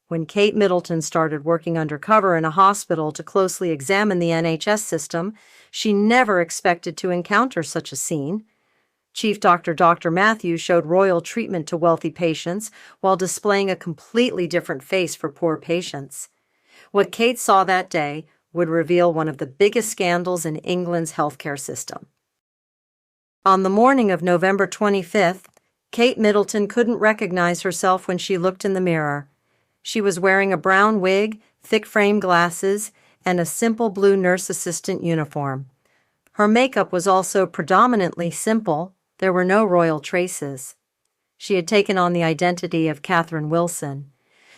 When Kate Middleton started working undercover in a hospital to closely examine the NHS system, she never expected to encounter such a scene. Chief Doctor Dr. Matthews showed royal treatment to wealthy patients while displaying a completely different face for poor patients. What Kate saw that day would reveal one of the biggest scandals in England's healthcare system. On the morning of November 25th, Kate Middleton couldn't recognize herself when she looked in the mirror. She was wearing a brown wig, thick frame glasses, and a simple blue nurse assistant uniform. Her makeup was also predominantly simple. There were no royal traces. She had taken on the identity of Catherine Wilson.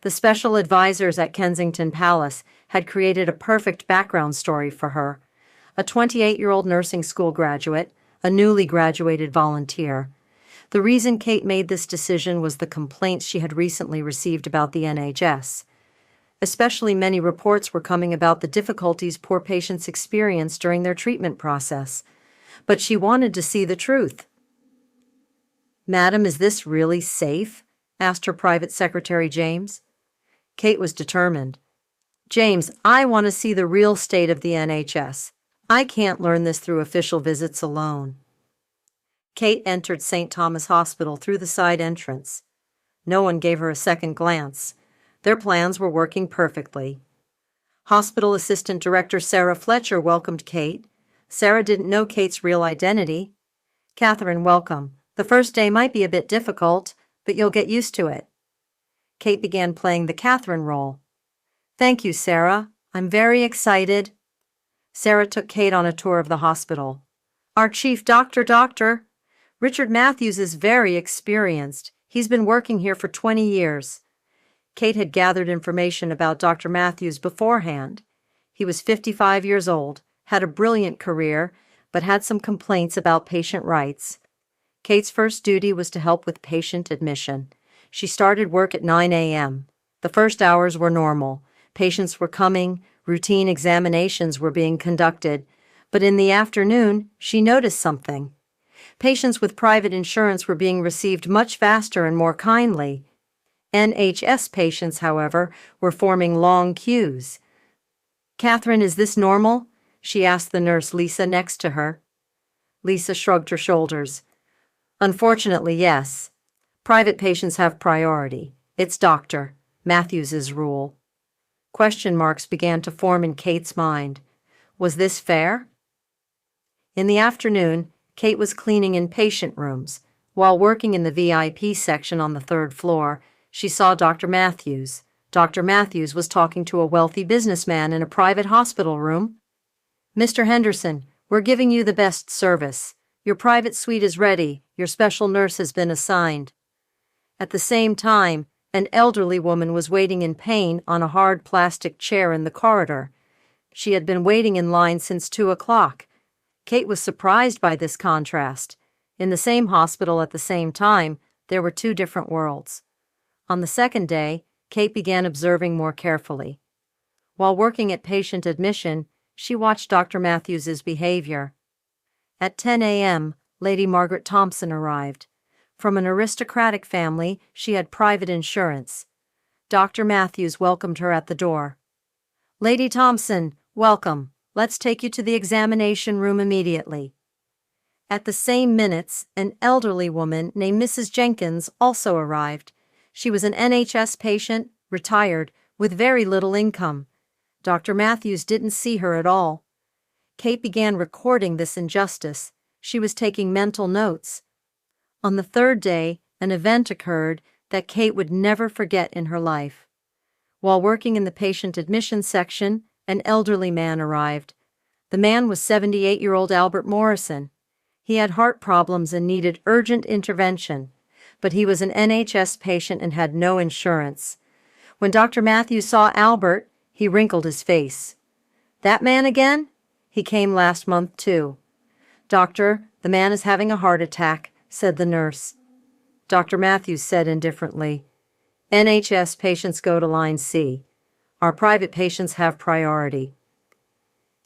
The special advisors at Kensington Palace had created a perfect background story for her. A 28-year-old nursing school graduate, a newly graduated volunteer. The reason Kate made this decision was the complaints she had recently received about the NHS. Especially many reports were coming about the difficulties poor patients experienced during their treatment process. But she wanted to see the truth. "Madam, is this really safe?" asked her private secretary, James. Kate was determined. "James, I want to see the real state of the NHS. I can't learn this through official visits alone." Kate entered St. Thomas Hospital through the side entrance. No one gave her a second glance. Their plans were working perfectly. Hospital Assistant Director Sarah Fletcher welcomed Kate. Sarah didn't know Kate's real identity. "Catherine, welcome. The first day might be a bit difficult, but you'll get used to it." Kate began playing the Catherine role. "Thank you, Sarah. I'm very excited." Sarah took Kate on a tour of the hospital. "Our chief doctor, Richard Matthews is very experienced. He's been working here for 20 years. Kate had gathered information about Dr. Matthews beforehand. He was 55 years old, had a brilliant career, but had some complaints about patient rights. Kate's first duty was to help with patient admission. She started work at 9 a.m. The first hours were normal. Patients were coming, routine examinations were being conducted, but in the afternoon, she noticed something. Patients with private insurance were being received much faster and more kindly. NHS patients, however, were forming long queues. "Catherine, is this normal?" she asked the nurse Lisa next to her. Lisa shrugged her shoulders. "Unfortunately, yes. Private patients have priority. It's Dr. Matthews's rule." Question marks began to form in Kate's mind. Was this fair? In the afternoon, Kate was cleaning in patient rooms. While working in the VIP section on the third floor, she saw Dr. Matthews. Dr. Matthews was talking to a wealthy businessman in a private hospital room. "Mr. Henderson, we're giving you the best service. Your private suite is ready. Your special nurse has been assigned." At the same time, an elderly woman was waiting in pain on a hard plastic chair in the corridor. She had been waiting in line since 2 o'clock. Kate was surprised by this contrast. In the same hospital at the same time, there were two different worlds. On the second day, Kate began observing more carefully. While working at patient admission, she watched Dr. Matthews's behavior. At 10 a.m., Lady Margaret Thompson arrived. From an aristocratic family, she had private insurance. Dr. Matthews welcomed her at the door. "Lady Thompson, welcome. Let's take you to the examination room immediately." At the same minutes, an elderly woman named Mrs. Jenkins also arrived. She was an NHS patient, retired, with very little income. Dr. Matthews didn't see her at all. Kate began recording this injustice. She was taking mental notes. On the third day, an event occurred that Kate would never forget in her life. While working in the patient admission section, an elderly man arrived. The man was 78-year-old Albert Morrison. He had heart problems and needed urgent intervention, but he was an NHS patient and had no insurance. When Dr. Matthews saw Albert, he wrinkled his face. "That man again? He came last month, too." "Doctor, the man is having a heart attack," said the nurse. Dr. Matthews said indifferently, "NHS patients go to line C. Our private patients have priority."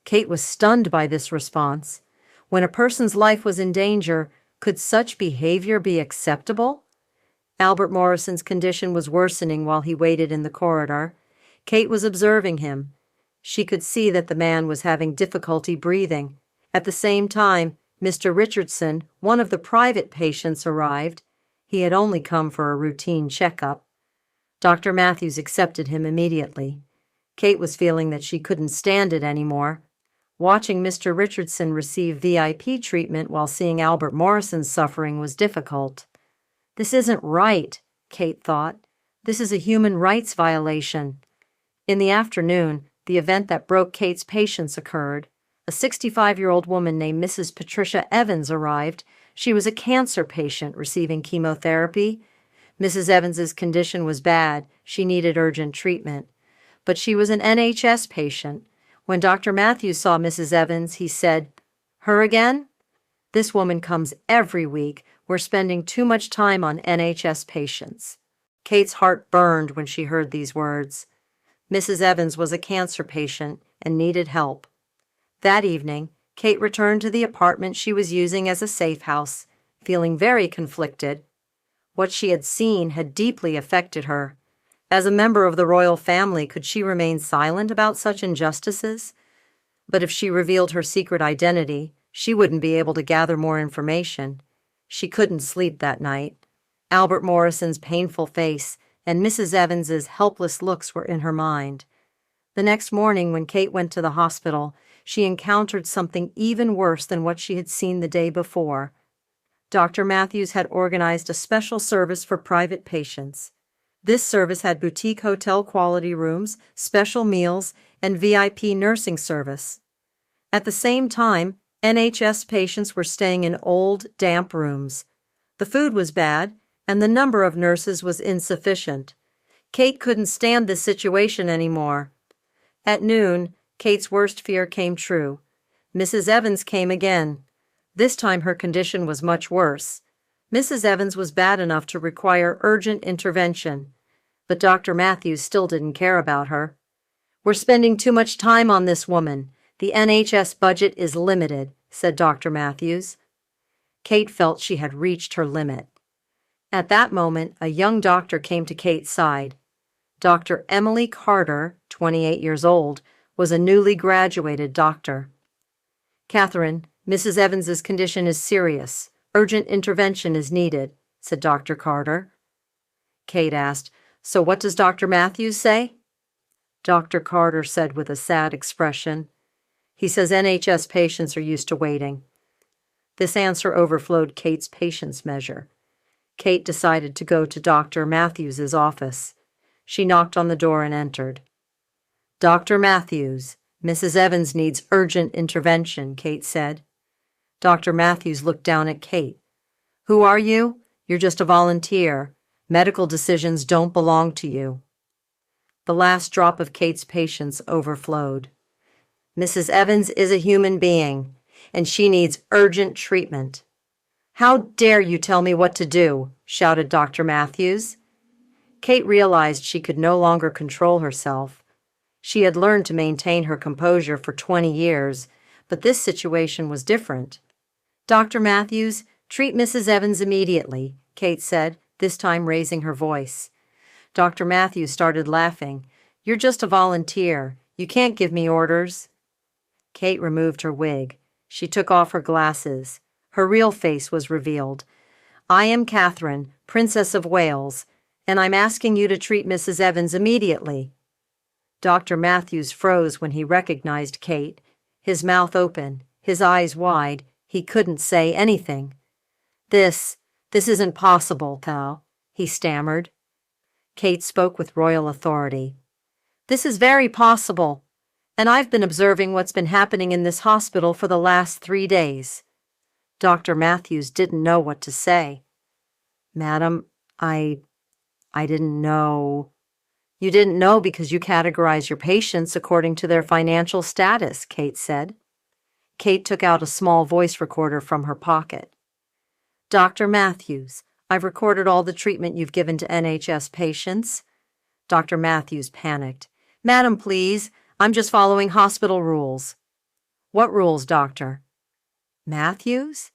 Kate was stunned by this response. When a person's life was in danger, could such behavior be acceptable? Albert Morrison's condition was worsening while he waited in the corridor. Kate was observing him. She could see that the man was having difficulty breathing. At the same time, Mr. Richardson, one of the private patients, arrived. He had only come for a routine checkup. Dr. Matthews accepted him immediately. Kate was feeling that she couldn't stand it anymore. Watching Mr. Richardson receive VIP treatment while seeing Albert Morrison's suffering was difficult. This isn't right, Kate thought. This is a human rights violation. In the afternoon, the event that broke Kate's patience occurred. A 65-year-old woman named Mrs. Patricia Evans arrived. She was a cancer patient receiving chemotherapy. Mrs. Evans's condition was bad. She needed urgent treatment. But she was an NHS patient. When Dr. Matthews saw Mrs. Evans, he said, "Her again? This woman comes every week. We're spending too much time on NHS patients." Kate's heart burned when she heard these words. Mrs. Evans was a cancer patient and needed help. That evening, Kate returned to the apartment she was using as a safe house, feeling very conflicted. What she had seen had deeply affected her. As a member of the royal family, could she remain silent about such injustices? But if she revealed her secret identity, she wouldn't be able to gather more information. She couldn't sleep that night. Albert Morrison's painful face and Mrs. Evans's helpless looks were in her mind. The next morning, when Kate went to the hospital, she encountered something even worse than what she had seen the day before. Dr. Matthews had organized a special service for private patients. This service had boutique hotel quality rooms, special meals, and VIP nursing service. At the same time, NHS patients were staying in old, damp rooms. The food was bad, and the number of nurses was insufficient. Kate couldn't stand this situation anymore. At noon, Kate's worst fear came true. Mrs. Evans came again. This time her condition was much worse. Mrs. Evans was bad enough to require urgent intervention, but Dr. Matthews still didn't care about her. "We're spending too much time on this woman. The NHS budget is limited," said Dr. Matthews. Kate felt she had reached her limit. At that moment, a young doctor came to Kate's side. Dr. Emily Carter, 28 years old, was a newly graduated doctor. "Catherine, Mrs. Evans's condition is serious. Urgent intervention is needed," said Dr. Carter. Kate asked, "So what does Dr. Matthews say?" Dr. Carter said with a sad expression, "He says NHS patients are used to waiting." This answer overflowed Kate's patience measure. Kate decided to go to Dr. Matthews's office. She knocked on the door and entered. "Dr. Matthews, Mrs. Evans needs urgent intervention," Kate said. Dr. Matthews looked down at Kate. "Who are you? You're just a volunteer. Medical decisions don't belong to you." The last drop of Kate's patience overflowed. "Mrs. Evans is a human being, and she needs urgent treatment." "How dare you tell me what to do?" shouted Dr. Matthews. Kate realized she could no longer control herself. She had learned to maintain her composure for 20 years, but this situation was different. "Dr. Matthews, treat Mrs. Evans immediately," Kate said, this time raising her voice. Dr. Matthews started laughing. "You're just a volunteer. You can't give me orders." Kate removed her wig. She took off her glasses. Her real face was revealed. "I am Catherine, Princess of Wales, and I'm asking you to treat Mrs. Evans immediately." Dr. Matthews froze when he recognized Kate, his mouth open, his eyes wide. He couldn't say anything. This isn't possible, pal," he stammered. Kate spoke with royal authority. "This is very possible, and I've been observing what's been happening in this hospital for the last 3 days. Dr. Matthews didn't know what to say. "Madam, I didn't know." "You didn't know because you categorize your patients according to their financial status," Kate said. Kate took out a small voice recorder from her pocket. "Dr. Matthews, I've recorded all the treatment you've given to NHS patients." Dr. Matthews panicked. "Madam, please, I'm just following hospital rules." "What rules, doctor?" "Matthews?"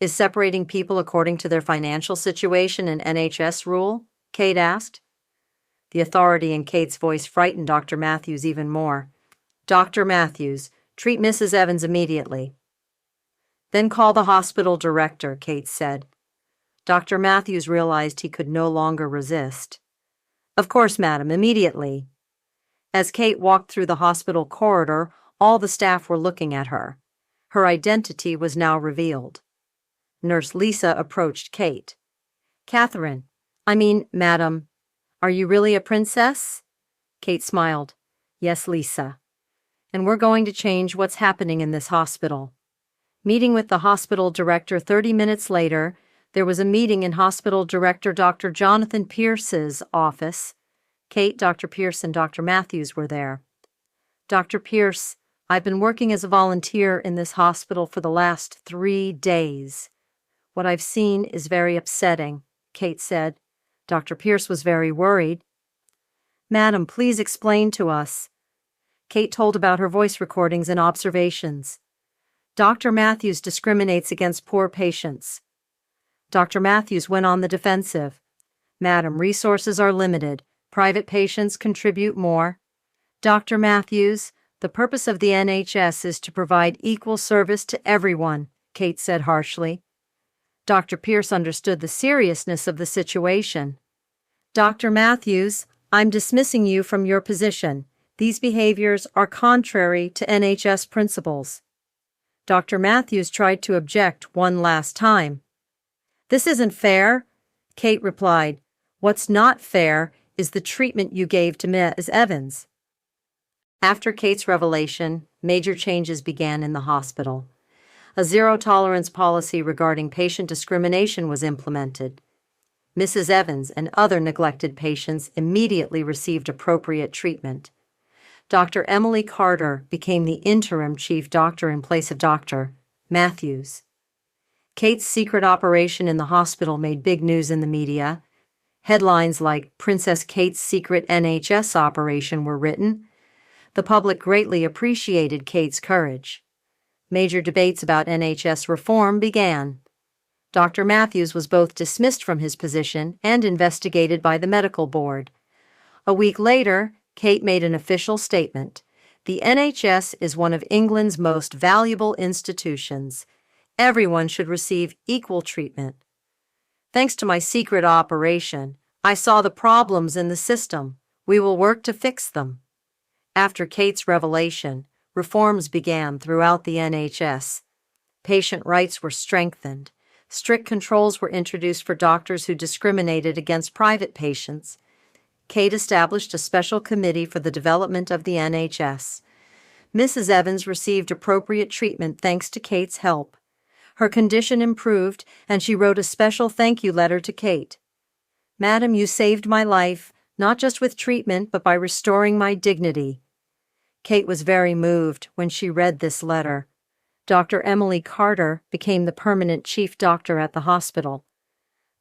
Is separating people according to their financial situation an NHS rule? Kate asked. The authority in Kate's voice frightened Dr. Matthews even more. Dr. Matthews, treat Mrs. Evans immediately. Then call the hospital director, Kate said. Dr. Matthews realized he could no longer resist. Of course, madam, immediately. As Kate walked through the hospital corridor, all the staff were looking at her. Her identity was now revealed. Nurse Lisa approached Kate. Madam, are you really a princess? Kate smiled. Yes, Lisa. And we're going to change what's happening in this hospital. Meeting with the hospital director 30 minutes later, there was a meeting in Hospital Director Dr. Jonathan Pierce's office. Kate, Dr. Pierce, and Dr. Matthews were there. Dr. Pierce, I've been working as a volunteer in this hospital for the last 3 days. What I've seen is very upsetting, Kate said. Dr. Pierce was very worried. Madam, please explain to us. Kate told about her voice recordings and observations. Dr. Matthews discriminates against poor patients. Dr. Matthews went on the defensive. Madam, resources are limited. Private patients contribute more. Dr. Matthews, the purpose of the NHS is to provide equal service to everyone, Kate said harshly. Dr. Pierce understood the seriousness of the situation. Dr. Matthews, I'm dismissing you from your position. These behaviors are contrary to NHS principles. Dr. Matthews tried to object one last time. This isn't fair, Kate replied. What's not fair is the treatment you gave to Ms. Evans. After Kate's revelation, major changes began in the hospital. A zero-tolerance policy regarding patient discrimination was implemented. Mrs. Evans and other neglected patients immediately received appropriate treatment. Dr. Emily Carter became the interim chief doctor in place of Dr. Matthews. Kate's secret operation in the hospital made big news in the media. Headlines like Princess Kate's secret NHS operation were written. The public greatly appreciated Kate's courage. Major debates about NHS reform began. Dr. Matthews was both dismissed from his position and investigated by the medical board. A week later, Kate made an official statement. The NHS is one of England's most valuable institutions. Everyone should receive equal treatment. Thanks to my secret operation, I saw the problems in the system. We will work to fix them. After Kate's revelation, reforms began throughout the NHS. Patient rights were strengthened. Strict controls were introduced for doctors who discriminated against private patients. Kate established a special committee for the development of the NHS. Mrs. Evans received appropriate treatment thanks to Kate's help. Her condition improved, and she wrote a special thank you letter to Kate. Madam, you saved my life, not just with treatment, but by restoring my dignity. Kate was very moved when she read this letter. Dr. Emily Carter became the permanent chief doctor at the hospital.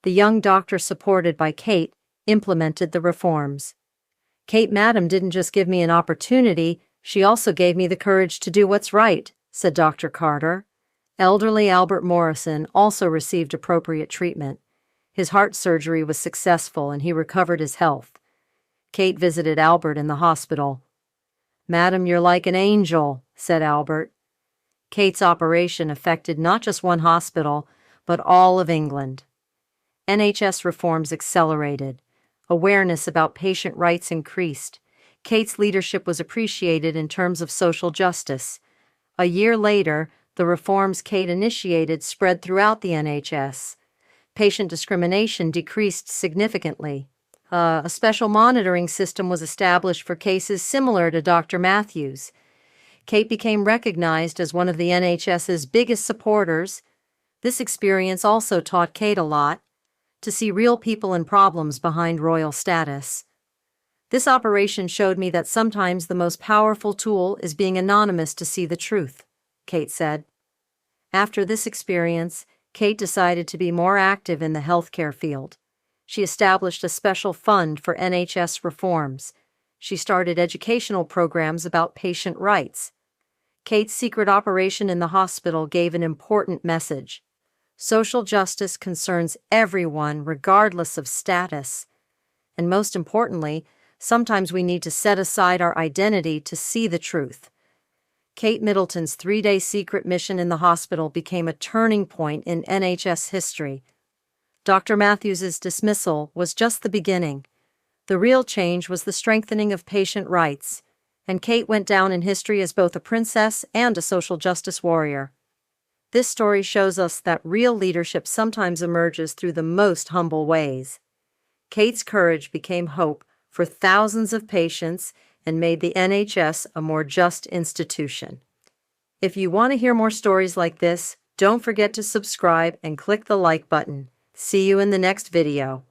The young doctor supported by Kate implemented the reforms. Kate, madam, didn't just give me an opportunity, she also gave me the courage to do what's right, said Dr. Carter. Elderly Albert Morrison also received appropriate treatment. His heart surgery was successful and he recovered his health. Kate visited Albert in the hospital. Madam, you're like an angel, said Albert. Kate's operation affected not just one hospital, but all of England. NHS reforms accelerated. Awareness about patient rights increased. Kate's leadership was appreciated in terms of social justice. A year later, the reforms Kate initiated spread throughout the NHS. Patient discrimination decreased significantly. A special monitoring system was established for cases similar to Dr. Matthews. Kate became recognized as one of the NHS's biggest supporters. This experience also taught Kate a lot, to see real people and problems behind royal status. This operation showed me that sometimes the most powerful tool is being anonymous to see the truth, Kate said. After this experience, Kate decided to be more active in the healthcare field. She established a special fund for NHS reforms. She started educational programs about patient rights. Kate's secret operation in the hospital gave an important message. Social justice concerns everyone, regardless of status. And most importantly, sometimes we need to set aside our identity to see the truth. Kate Middleton's 3-day secret mission in the hospital became a turning point in NHS history. Dr. Matthews's dismissal was just the beginning. The real change was the strengthening of patient rights, and Kate went down in history as both a princess and a social justice warrior. This story shows us that real leadership sometimes emerges through the most humble ways. Kate's courage became hope for thousands of patients and made the NHS a more just institution. If you want to hear more stories like this, don't forget to subscribe and click the like button. See you in the next video.